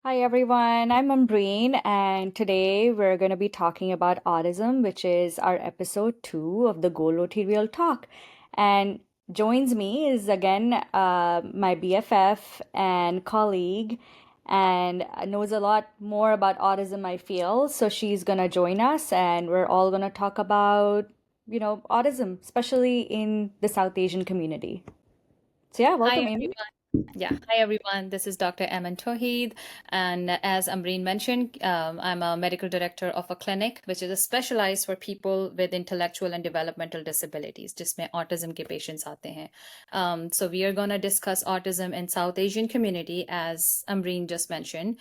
Hi everyone, I'm Ambreen, and today we're going to be talking about autism, which is our episode 2 of the GolRotiRealTalk. And joins me is again my BFF and colleague, and knows a lot more about autism, I feel. So she's going to join us, and we're all going to talk about, autism, especially in the South Asian community. So yeah, Hi, welcome, Amy. everyone. Hi everyone. This is Dr. Eman Toheed, and as Amreen mentioned, I'm a medical director of a clinic which is specialized for people with intellectual and developmental disabilities, जिसमें autism के patients आते हैं. So we are going to discuss autism in South Asian community, as Amreen just mentioned,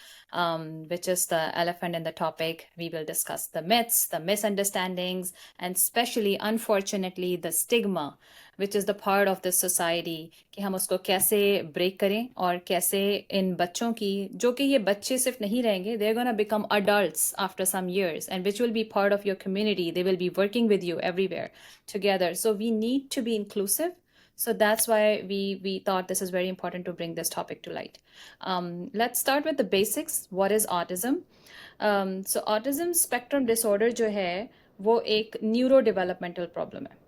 which is the elephant in the topic. We will discuss the myths, the misunderstandings, and especially, unfortunately, the stigma which is the part of this society कि हम उसको कैसे break करें और कैसे इन बच्चों की जो कि ये बच्चे सिर्फ नहीं रहेंगे they're going to become adults after some years and which will be part of your community. They will be working with you everywhere together. So we need to be inclusive. So that's why we thought this is very important to bring this topic to light. Let's start with the basics. What is autism? So autism spectrum disorder जो है वो एक neuro problem है.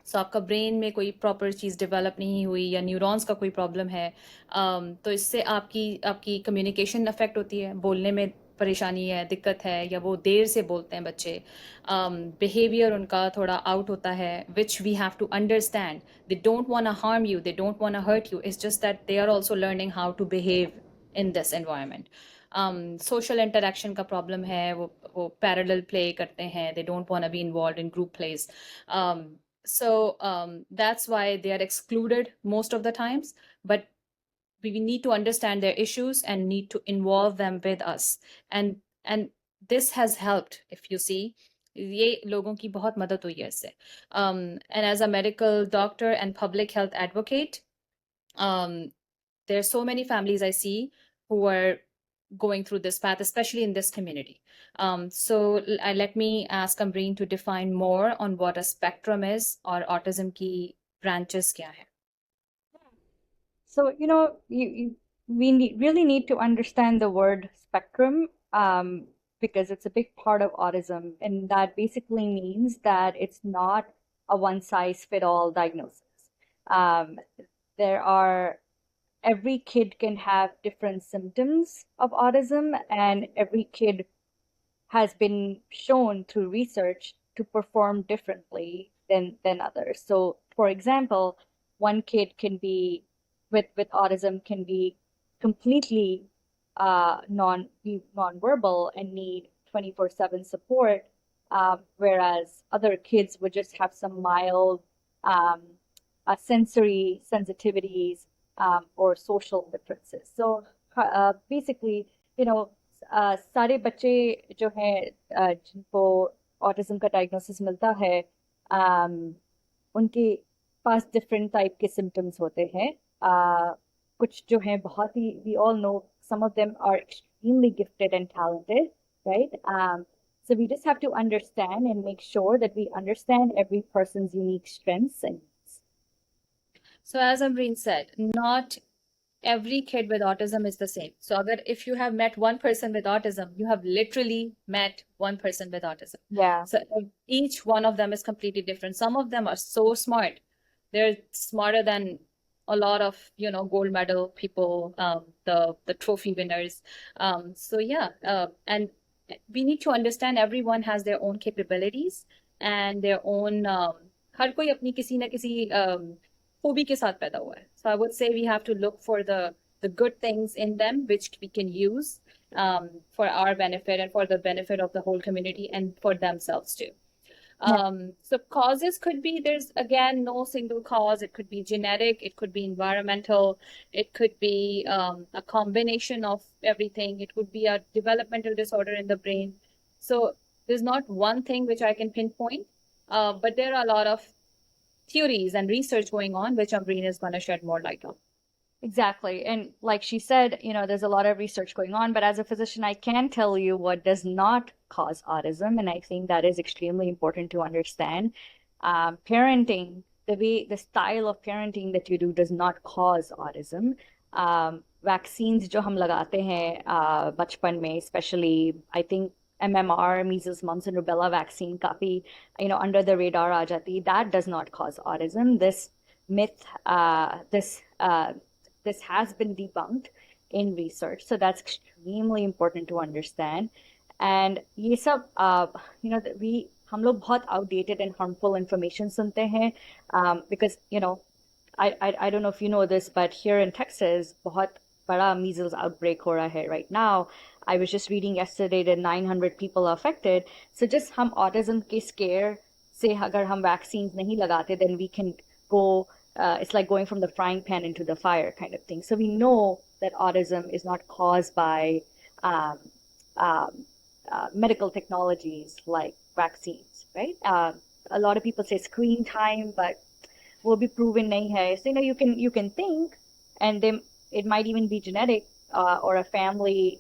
सो आपका brain में कोई proper चीज़ develop नहीं हुई या न्यूरॉन्स का कोई प्रॉब्लम है, तो इससे आपकी आपकी कम्युनिकेशन अफेक्ट होती है, बोलने में परेशानी है, दिक्कत है, या वो देर से बोलते हैं बच्चे, बिहेवियर उनका थोड़ा आउट होता है, which we have to understand. They don't want to harm you, they don't want to hurt you, it's just that they are also learning how to behave in this environment. Social interaction का problem है, वो parallel play करते हैं, they don't want to be involve in group place. So that's why they are excluded most of the times. But we need to understand their issues and need to involve them with us. And this has helped, if you see. ये लोगों की बहुत मदद हुई है इससे. And as a medical doctor and public health advocate, um, there are so many families I see who are going through this path, especially in this community. So let me ask Ambreen to define more on what a spectrum is or autism की branches क्या है. So, really need to understand the word spectrum because it's a big part of autism. And that basically means that it's not a one size fit all diagnosis. Um, there are, every kid can have different symptoms of autism, and every kid has been shown through research to perform differently than others. So, for example, one kid can be with autism can be completely non-verbal and need 24/7 support, whereas other kids would just have some mild um, sensory sensitivities or social differences. So basically, you know, सारे बच्चे जो हैं जिनको autism का diagnosis मिलता है, उनके पास डिफरेंट टाइप के सिम्टम्स होते हैं. कुछ जो हैं बहुत ही, we all know some of them are extremely gifted and talented, right? So we just have to understand and make sure that we understand every person's unique strengths and needs. So as Ambreen said, not every kid with autism is the same. So if you have met one person with autism, you have literally met one person with autism. Yeah. So each one of them is completely different. Some of them are so smart. They're smarter than a lot of, gold medal people, the trophy winners. And we need to understand everyone has their own capabilities and their own, हर कोई अपनी किसी ना किसी खूबी के साथ पैदा हुआ है. So I would say we have to look for the good things in them which we can use for our benefit and for the benefit of the whole community and for themselves too. So causes could be, there's again no single cause. It could be genetic, it could be environmental, it could be a combination of everything. It could be a developmental disorder in the brain. So there's not one thing which I can pinpoint, but there are a lot of theories and research going on, which Ambreen is going to shed more light on. Exactly. And like she said, there's a lot of research going on, but as a physician, I can tell you what does not cause autism. And I think that is extremely important to understand. Parenting, the style of parenting that you do does not cause autism. Vaccines जो हम लगाते हैं बचपन में, specially I think MMR, measles, mumps and rubella vaccine, काफी under the radar आ जाती. That does not cause autism. This myth, this has been debunked in research, so that's extremely important to understand. And ये सब we हम लोग बहुत outdated and harmful information सुनते हैं, because I don't know if you know this, but here in Texas, बहुत बड़ा measles outbreak हो रहा है right now. I was just reading yesterday that 900 people are affected. So just हम autism के scare से अगर हम vaccines नहीं लगाते, then we can go, it's like going from the frying pan into the fire kind of thing. So we know that autism is not caused by um, um, medical technologies like vaccines, right? A lot of people say screen time, but will be proven nahi hai. So you can think, and then it might even be genetic, or a family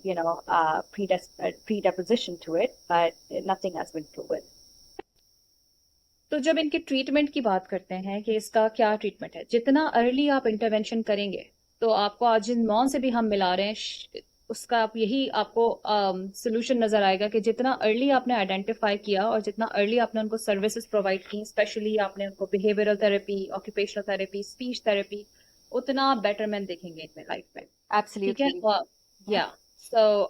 predisposition to it, but nothing has been proven. तो जब इनके treatment की बात करते हैं कि इसका क्या ट्रीटमेंट है, जितना अर्ली आप इंटरवेंशन करेंगे, तो आपको आज जिन मौन से भी हम मिला रहे हैं उसका आप यही आपको सोल्यूशन नजर आएगा कि जितना अर्ली आपने आइडेंटिफाई किया और जितना अर्ली आपने उनको सर्विसेज प्रोवाइड की, स्पेशली आपने उनको behavioural therapy, occupational therapy, speech therapy, उतना बेटरमेंट देखेंगे इनमें लाइफ में. ठीक है. Absolutely. या so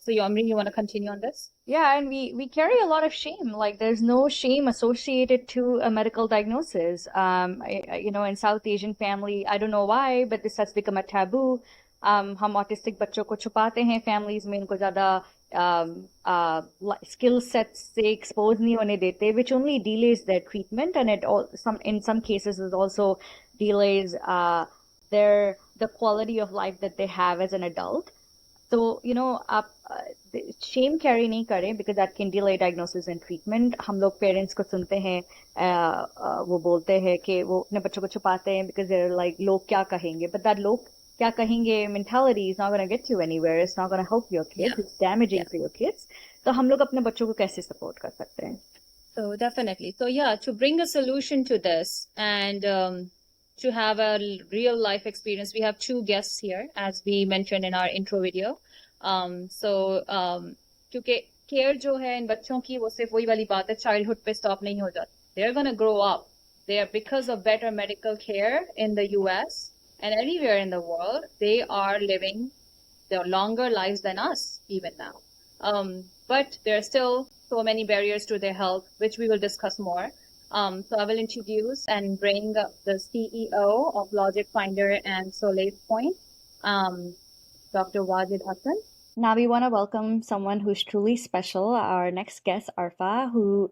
Amreen, you want to continue on this? Yeah, and we carry a lot of shame. Like there's no shame associated to a medical diagnosis. In South Asian family, I don't know why, but this has become a taboo. हम autistic बच्चों को छुपाते हैं families में, उनको ज़्यादा skill sets से expose नहीं होने देते, which only delays their treatment, and in some cases it also delays the quality of life that they have as an adult. तो आप शेम कैरी नहीं करें, because that can delay diagnosis and treatment. हम लोग parents को सुनते हैं, वो बोलते हैं कि वो अपने बच्चों को छुपाते हैं बिकॉज देर लाइक लोग क्या कहेंगे, बट दैट लोग क्या कहेंगे mentality is not gonna get you anywhere, it's not gonna help your kids, it's damaging for your kids. तो हम लोग अपने बच्चों को कैसे सपोर्ट कर सकते हैं? So definitely. So yeah, to bring a solution to this and to have a real life experience, we have two guests here, as we mentioned in our intro video. क्योंकि केयर जो है इन बच्चों की, वो सिर्फ वही वाली बात है, चाइल्डहुड पे स्टॉप नहीं हो जाती. They are going to grow up. They are, because of better medical care in the US and anywhere in the world, they are living their longer lives than us even now. But there are still so many barriers to their health, which we will discuss more. So I will introduce and bring the CEO of Logic Finder and Soleil Point, Dr. Wajid Hassan. Now we want to welcome someone who's truly special, our next guest, Arfa, who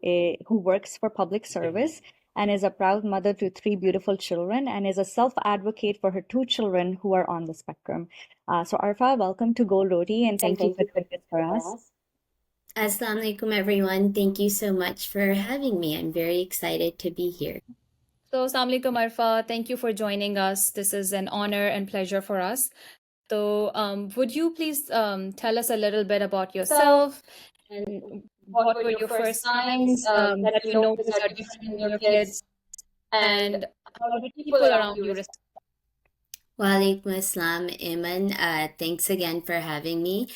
works for public service and is a proud mother to 3 beautiful children and is a self-advocate for her 2 children who are on the spectrum. So Arfa, welcome to GolRoti, and thank you for doing this for us. Assalamu alaikum, everyone. Thank you so much for having me. I'm very excited to be here. So, Assalamu alaikum, Arfa. Thank you for joining us. This is an honor and pleasure for us. So, would you please tell us a little bit about yourself and what were your first signs that you noticed are different in your kids, and how did people around you respond? Wa alaikum assalam, Iman. Thanks again for having me.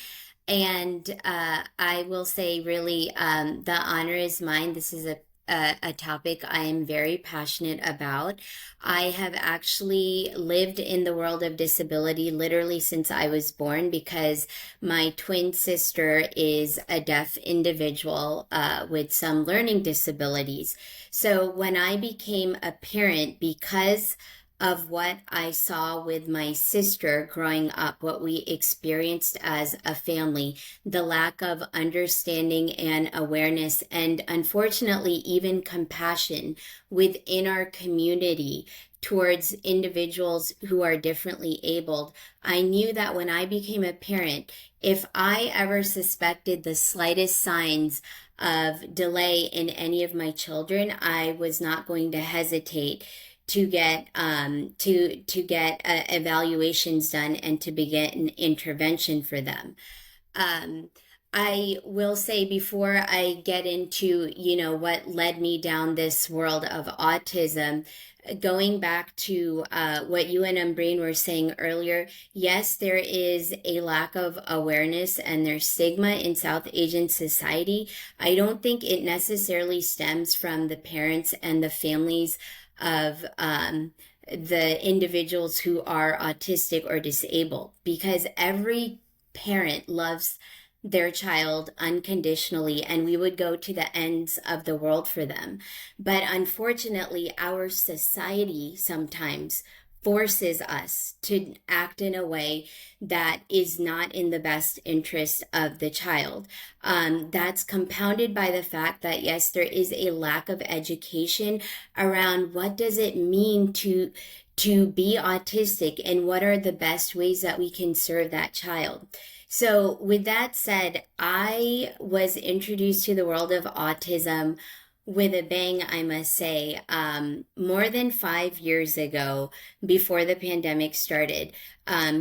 And I will say, really, the honor is mine. This is a topic I am very passionate about. I have actually lived in the world of disability literally since I was born, because my twin sister is a deaf individual with some learning disabilities. So when I became a parent, because of what I saw with my sister growing up, what we experienced as a family, the lack of understanding and awareness, and unfortunately, even compassion within our community towards individuals who are differently abled, I knew that when I became a parent, if I ever suspected the slightest signs of delay in any of my children, I was not going to hesitate to get evaluations done and to begin an intervention for them. I will say before I get into, what led me down this world of autism, going back to what you and Umbreen were saying earlier, yes, there is a lack of awareness and there's stigma in South Asian society. I don't think it necessarily stems from the parents and the families of the individuals who are autistic or disabled, because every parent loves their child unconditionally, and we would go to the ends of the world for them. But unfortunately, our society sometimes forces us to act in a way that is not in the best interest of the child. That's compounded by the fact that, yes, there is a lack of education around what does it mean to be autistic and what are the best ways that we can serve that child. So, with that said, I was introduced to the world of autism with a bang, I must say, more than 5 years ago, before the pandemic started.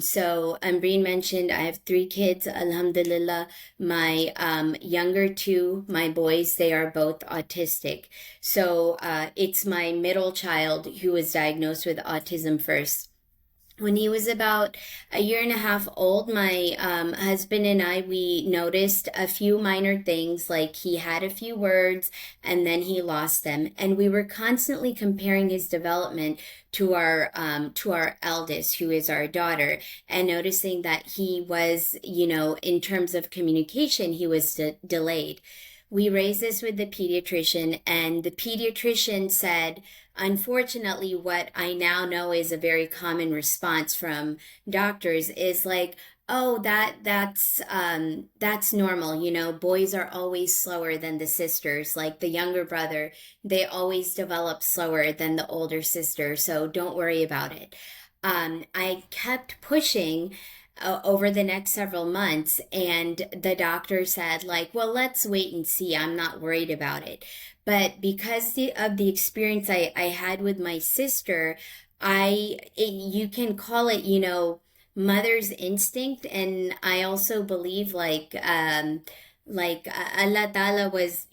So, Ambreen mentioned I have 3 kids, alhamdulillah. My younger two, my boys, they are both autistic. So, it's my middle child who was diagnosed with autism first. When he was about a year and a half old, my husband and I, we noticed a few minor things, like he had a few words and then he lost them. And we were constantly comparing his development to our eldest, who is our daughter, and noticing that he was, in terms of communication, he was delayed. We raised this with the pediatrician, and the pediatrician said, unfortunately, what I now know is a very common response from doctors is like, oh, that's normal. Boys are always slower than the sisters. Like the younger brother, they always develop slower than the older sister. So don't worry about it. I kept pushing over the next several months, and the doctor said, like, well, let's wait and see. I'm not worried about it. But because of the experience I had with my sister, you can call it, mother's instinct. And I also believe Allah Ta'ala was,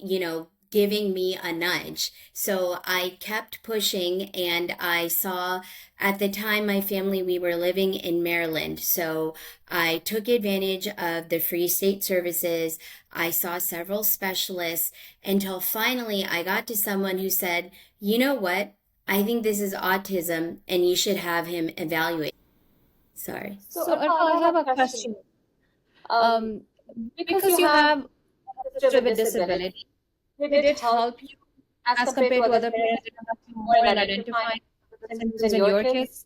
giving me a nudge. So I kept pushing, and I saw at the time my family, we were living in Maryland. So I took advantage of the free state services. I saw several specialists until finally I got to someone who said, you know what? I think this is autism and you should have him evaluated. Sorry. So, Arfa, I have a question. Um, because you have a sister with disability, did it help you as compared to other parents? Did it help you more in identifying the symptoms in your case?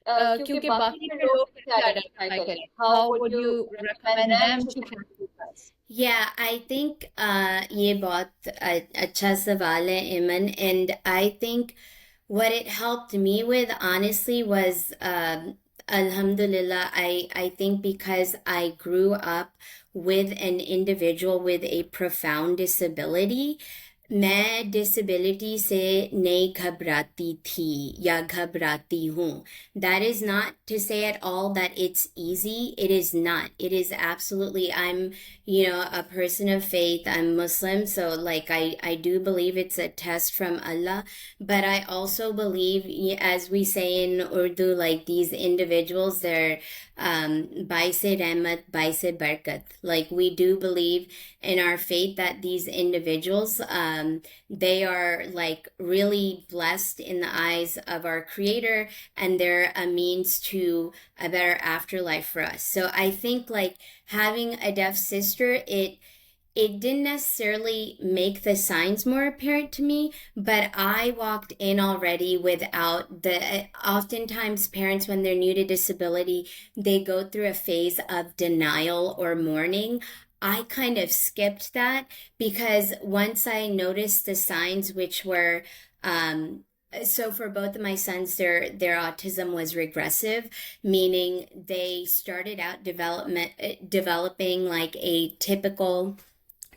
क्योंकि बाकी के लोग कैसे identify करें? How would you recommend them to practice this? Yeah, I think ये बहुत अच्छा सवाल है, Iman, and I think what it helped me with, honestly, was Alhamdulillah, I think because I grew up with an individual with a profound disability, मैं disability से नहीं घबराती थी या घबराती हूँ. That is not to say at all that it's easy. It is not. It is absolutely, I'm, a person of faith. I'm Muslim, so like I do believe it's a test from Allah. But I also believe, as we say in Urdu, like these individuals, they're baise rahmat, baise barkat. Like we do believe in our faith that these individuals, they are like really blessed in the eyes of our Creator, and they're a means to a better afterlife for us. So I think like having a deaf sister, it didn't necessarily make the signs more apparent to me, but I walked in already without oftentimes parents, when they're new to disability, they go through a phase of denial or mourning. I kind of skipped that because once I noticed the signs, which were, so for both of my sons, their autism was regressive, meaning they started out developing like a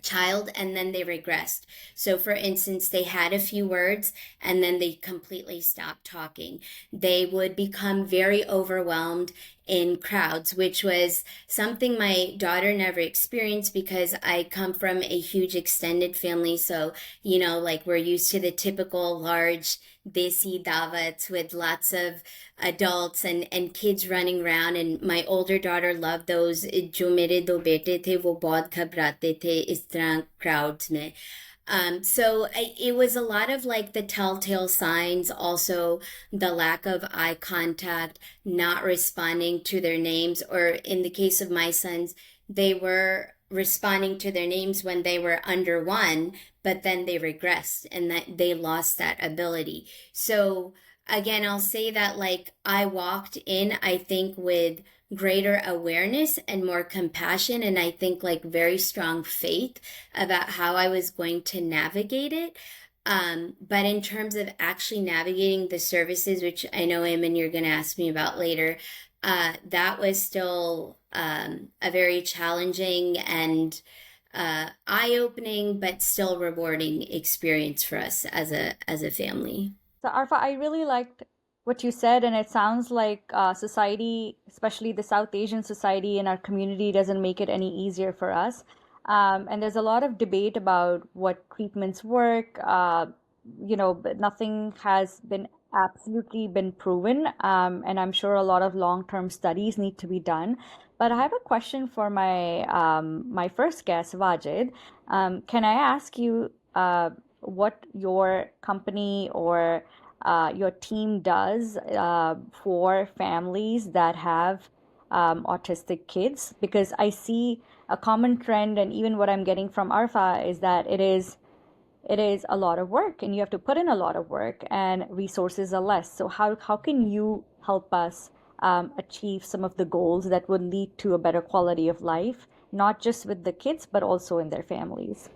child and then they regressed. So, for instance, they had a few words and then they completely stopped talking. They would become very overwhelmed in crowds, which was something my daughter never experienced because I come from a huge extended family. So, like we're used to the typical large desi davats with lots of adults and kids running around, and my older daughter loved those जो मेरे दो बेटे थे वो बहुत घबराते थे इस तरह crowds में. It was a lot of like the telltale signs, also the lack of eye contact, not responding to their names, or in the case of my sons, they were responding to their names when they were under one, but then they regressed and that they lost that ability. So again, I'll say that like I walked in, I think, with greater awareness and more compassion, and I think like very strong faith about how I was going to navigate it. But in terms of actually navigating the services, which I know, Eamon, you're going to ask me about later, that was still a very challenging and eye-opening, but still rewarding experience for us as a family. So, Arfa, I really liked what you said, and it sounds like society, especially the South Asian society in our community, doesn't make it any easier for us. And there's a lot of debate about what treatments work, but nothing has been absolutely been proven. And I'm sure a lot of long-term studies need to be done. But I have a question for my first guest, Wajid. Can I ask you what your company or your team does for families that have autistic kids? Because I see a common trend, and even what I'm getting from Arfa is that it is a lot of work, and you have to put in a lot of work, and resources are less. So how can you help us achieve some of the goals that would lead to a better quality of life, not just with the kids, but also in their families?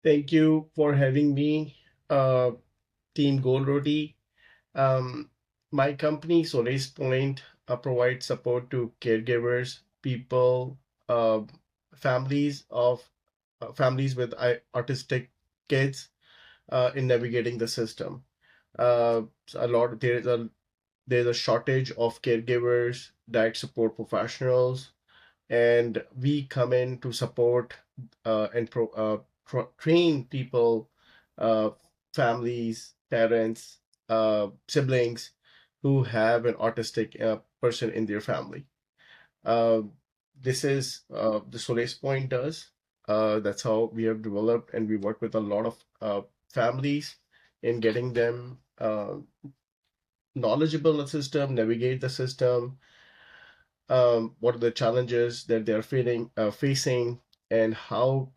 Thank you for having me, Team GolRoti. My company, Solace Point, provides support to caregivers, people, uh, families with autistic kids in navigating the system. So there's a shortage of caregivers, diet support professionals, and we come in to support and train people, uh, families, parents, siblings who have an autistic person in their family. Uh, this is the Solace Point does. That's how we have developed, and we work with a lot of families in getting them knowledgeable in the system, navigate the system, what are the challenges that they're facing, and how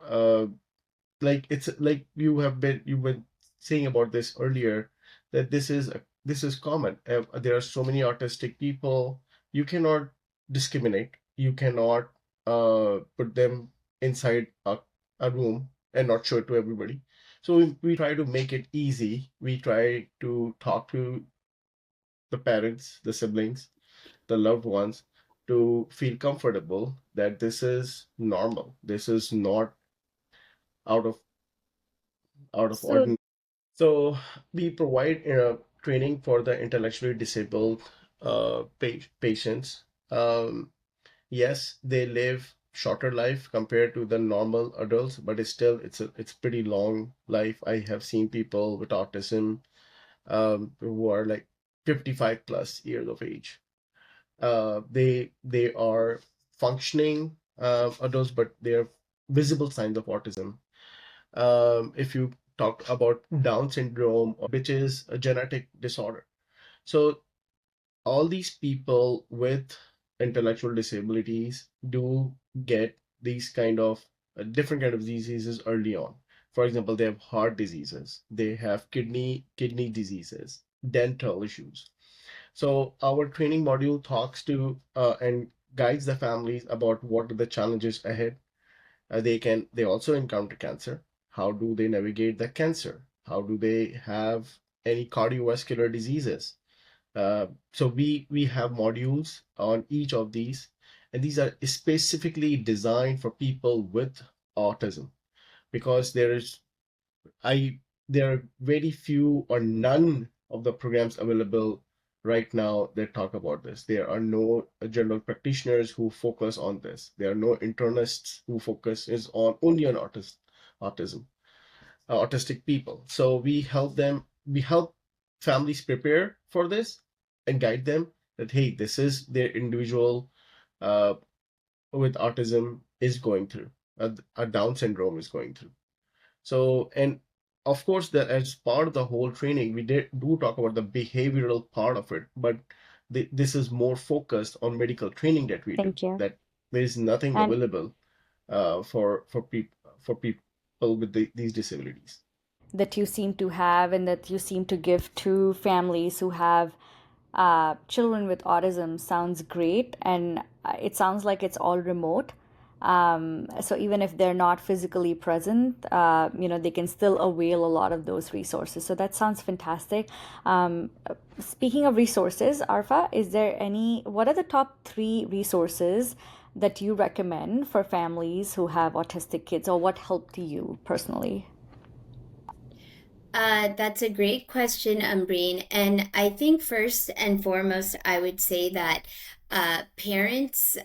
like it's like you've been saying about this earlier, that this is common. There are so many autistic people. You cannot discriminate. You cannot put them inside a room and not show it to everybody. So we try to make it easy. We try to talk to the parents, the siblings, the loved ones, to feel comfortable that this is normal. This is not out of So ordinary. So we provide training for the intellectually disabled patients. Yes, they live shorter life compared to the normal adults, but it's pretty long life. I have seen people with autism who are like 55 plus years of age. They are functioning adults, but they're visible signs of autism. If you talk about Down syndrome, which is a genetic disorder. So all these people with intellectual disabilities do get these kind of different kind of diseases early on. For example, they have heart diseases, they have kidney diseases, dental issues. So our training module talks to and guides the families about what are the challenges ahead. They also encounter cancer. How do they navigate the cancer? How do they have any cardiovascular diseases? So we have modules on each of these, and these are specifically designed for people with autism, because there are very few or none of the programs available right now that talk about this. There are no general practitioners who focus on this. There are no internists who focus is on only on autism, autistic people. So we help families prepare for this and guide them that, hey, this is their individual uh, with autism is going through, a Down syndrome is going through. So, and of course, that as part of the whole training, we do talk about the behavioral part of it, but this is more focused on medical training that we do. Thank you. That there is nothing And available for people with these disabilities. that you seem to have and that you seem to give to families who have children with autism sounds great. And it sounds like it's all remote. So even if they're not physically present, they can still avail a lot of those resources. So that sounds fantastic. Speaking of resources, Arfa, what are the top 3 resources that you recommend for families who have autistic kids, or what helped you personally? That's a great question, Umbreen. And I think first and foremost, I would say that parents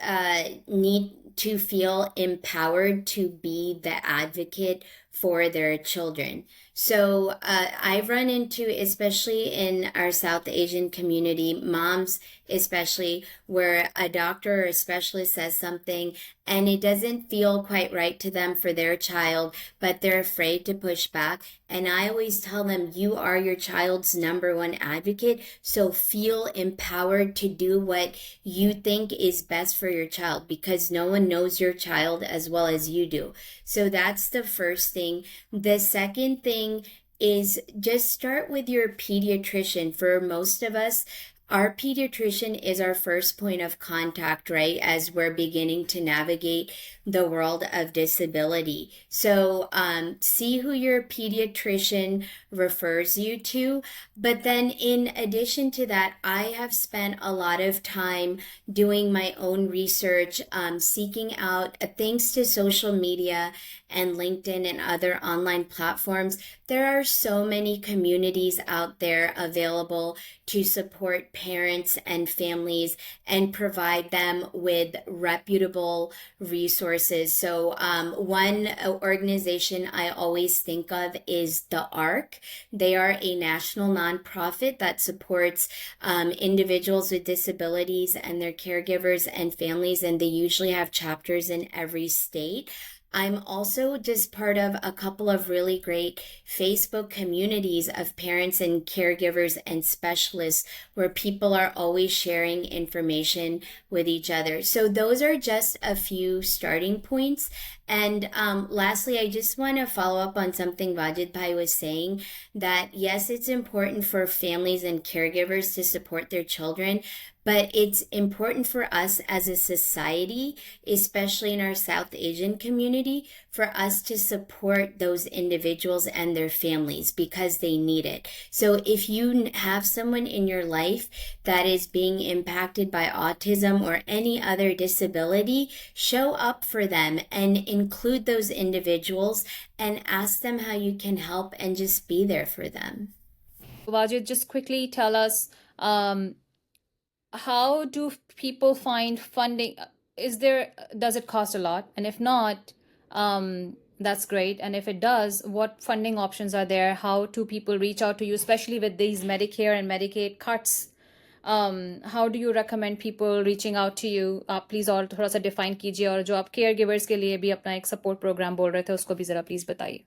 need to feel empowered to be the advocate for their children. So I've run into, especially in our South Asian community, moms, especially where a doctor or a specialist says something and it doesn't feel quite right to them for their child, but they're afraid to push back. And I always tell them, you are your child's number one advocate. So feel empowered to do what you think is best for your child, because no one knows your child as well as you do. So that's the first thing. The second thing is just start with your pediatrician. For most of us, our pediatrician is our first point of contact, right? As we're beginning to navigate the world of disability. So see who your pediatrician refers you to. But then in addition to that, I have spent a lot of time doing my own research, seeking out, thanks to social media and LinkedIn and other online platforms. There are so many communities out there available to support parents and families and provide them with reputable resources. So, one organization I always think of is the ARC. They are a national nonprofit that supports individuals with disabilities and their caregivers and families, and they usually have chapters in every state. I'm also just part of a couple of really great Facebook communities of parents and caregivers and specialists where people are always sharing information with each other. So those are just a few starting points. And lastly, I just want to follow up on something Vajid Bhai was saying, that yes, it's important for families and caregivers to support their children, but it's important for us as a society, especially in our South Asian community, for us to support those individuals and their families because they need it. So if you have someone in your life that is being impacted by autism or any other disability, show up for them and include those individuals and ask them how you can help and just be there for them. Wajid, just quickly tell us, how do people find funding? Does it cost a lot? And if not, that's great. And if it does, what funding options are there? How do people reach out to you, especially with these Medicare and Medicaid cuts? How do you recommend people reaching out to you? आप please और थोड़ा सा define कीजिए, और जो आप care givers के लिए भी अपना एक सपोर्ट प्रोग्राम बोल रहे थे उसको भी जरा प्लीज बताइए.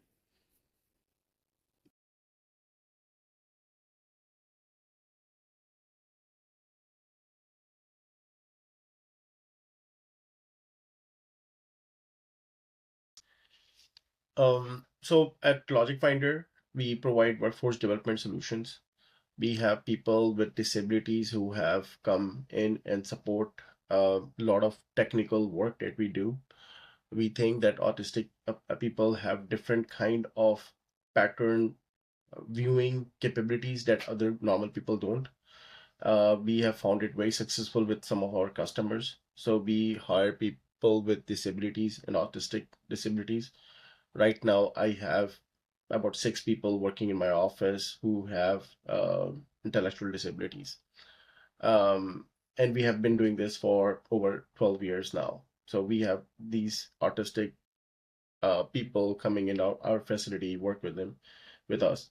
So at Logic Finder, we provide workforce development solutions. We have people with disabilities who have come in and support a lot of technical work that we do. We think that autistic people have different kind of pattern viewing capabilities that other normal people don't. We have found it very successful with some of our customers. So we hire people with disabilities and autistic disabilities. Right now, I have about 6 people working in my office who have intellectual disabilities. Um, and we have been doing this for over 12 years now. So we have these autistic people coming in our facility, work with them, with us.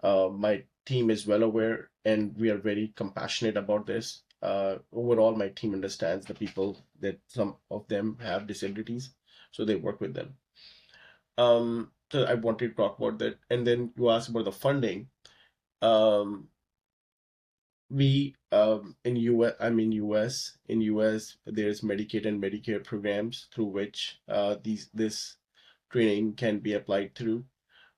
My team is well aware, and we are very compassionate about this. Overall, my team understands the people that some of them have disabilities, so they work with them. So I wanted to talk about that, and then you asked about the funding. Um, we in US, I mean US, in US, there's Medicaid and Medicare programs through which this training can be applied through.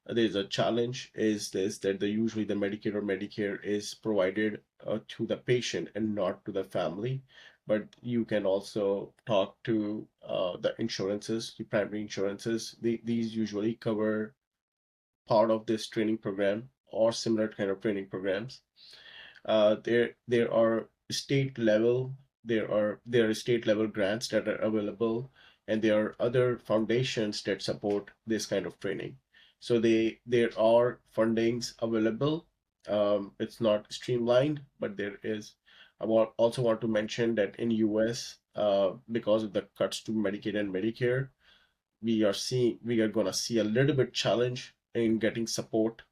There's a challenge is this that usually the Medicaid or Medicare is provided to the patient and not to the family. But you can also talk to the insurances, the primary insurances. These usually cover part of this training program or similar kind of training programs. There are state level grants that are available, and there are other foundations that support this kind of training. So there are fundings available. It's not streamlined, but there is. Also want to mention that in US, because of the cuts to Medicaid and Medicare, we are gonna see a little bit challenge in getting support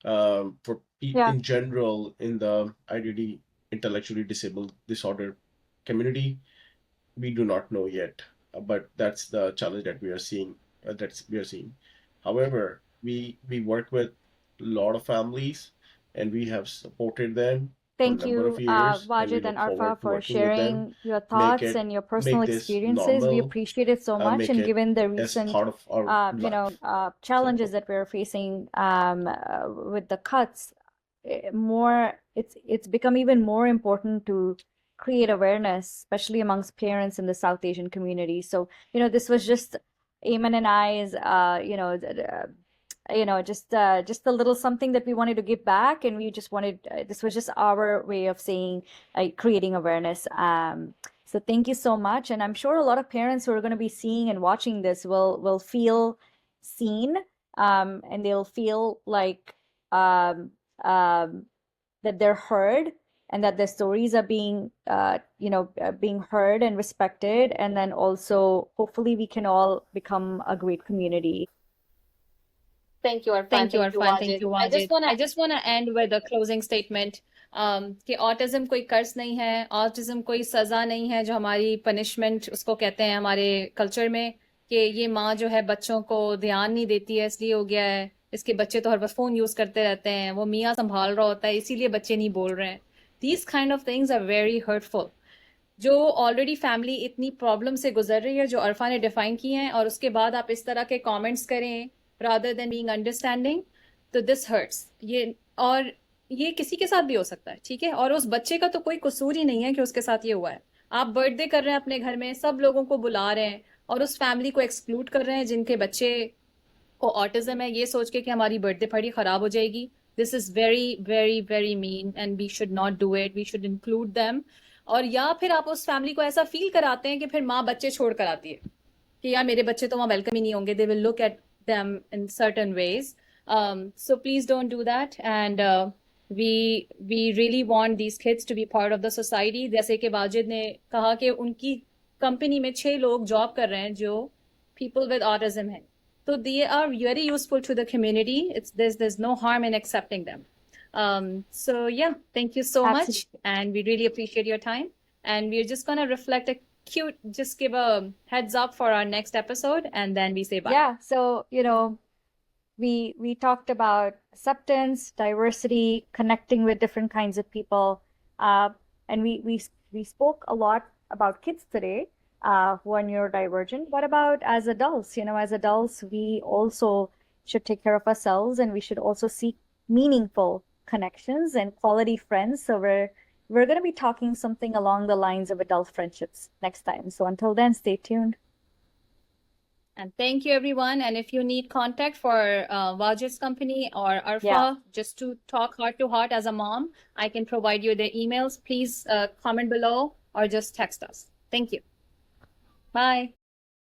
for Yeah. in general in the IDD, intellectually disabled disorder community. We do not know yet, but that's the challenge that we are seeing. However, we work with a lot of families, and we have supported them for a Thank number of you, years, and we Wajid and look Arfa, forward to for working with them. sharing your Make thoughts it and your personal make this experiences. We normal, appreciate it so much. make And it given the as recent, part of our life. challenges So that we're facing with the cuts, it's become even more important to create awareness, especially amongst parents in the South Asian community. So, this was just Eamon and I's, just a little something that we wanted to give back, and we just wanted this was just our way of saying, creating awareness. So thank you so much, and I'm sure a lot of parents who are going to be seeing and watching this will feel seen, and they'll feel like um, um, that they're heard, and that their stories are being heard and respected, and then also hopefully we can all become a great community. Thank you, Arfan. Thank you, Wajid. I just want to end with a closing statement. कि autism कोई कर्ज नहीं है, autism कोई सजा नहीं है जो हमारी पनिशमेंट उसको कहते हैं हमारे कल्चर में, कि ये माँ जो है बच्चों को ध्यान नहीं देती है इसलिए हो गया है, इसके बच्चे तो हर वक्त फोन यूज करते रहते हैं, वो मियाँ संभाल रहा होता है इसीलिए बच्चे नहीं बोल रहे हैं. These kind of things are very hurtful. जो ऑलरेडी फैमिली इतनी प्रॉब्लम से गुजर रही है, जो अरफा ने डिफाइन की हैं, और उसके बाद आप इस तरह के कमेंट्स करें rather than being understanding, तो दिस हर्ट्स. और ये किसी के साथ भी हो सकता है, ठीक है, और उस बच्चे का तो कोई कसूर ही नहीं है कि उसके साथ ये हुआ है. आप बर्थडे कर रहे हैं अपने घर में, सब लोगों को बुला रहे हैं, और उस फैमिली को एक्सक्लूड कर रहे हैं जिनके बच्चे को ऑटिज्म है, ये सोच के कि हमारी बर्थडे पार्टी खराब हो जाएगी. This is very very very mean, and we should not do it. We should include them. और या फिर आप उस फैमिली को ऐसा फील कराते हैं कि फिर माँ बच्चे छोड़ कर आती है कि यार मेरे बच्चे तो वहाँ वेलकम ही नहीं होंगे. They will look at them in certain ways. So please don't do that. And we really want these kids to be part of the society. जैसे कि वाजिद ने कहा कि उनकी कंपनी में 6 लोग जॉब कर रहे हैं जो people with autism हैं, तो they are very useful to the community. There's no harm in accepting them. So yeah, thank you so much, Absolutely. and we really appreciate your time. And we're just gonna reflect just give a heads up for our next episode, and then we say bye. Yeah, so we talked about acceptance, diversity, connecting with different kinds of people, and we spoke a lot about kids today who are neurodivergent. What about as adults? As adults, we also should take care of ourselves, and we should also seek meaningful connections and quality friends. So we're going to be talking something along the lines of adult friendships next time. So until then, stay tuned. And thank you, everyone. And if you need contact for Wajid's company or Arfa, Yeah. just to talk heart to heart as a mom, I can provide you their emails. Please comment below or just text us. Thank you. Bye.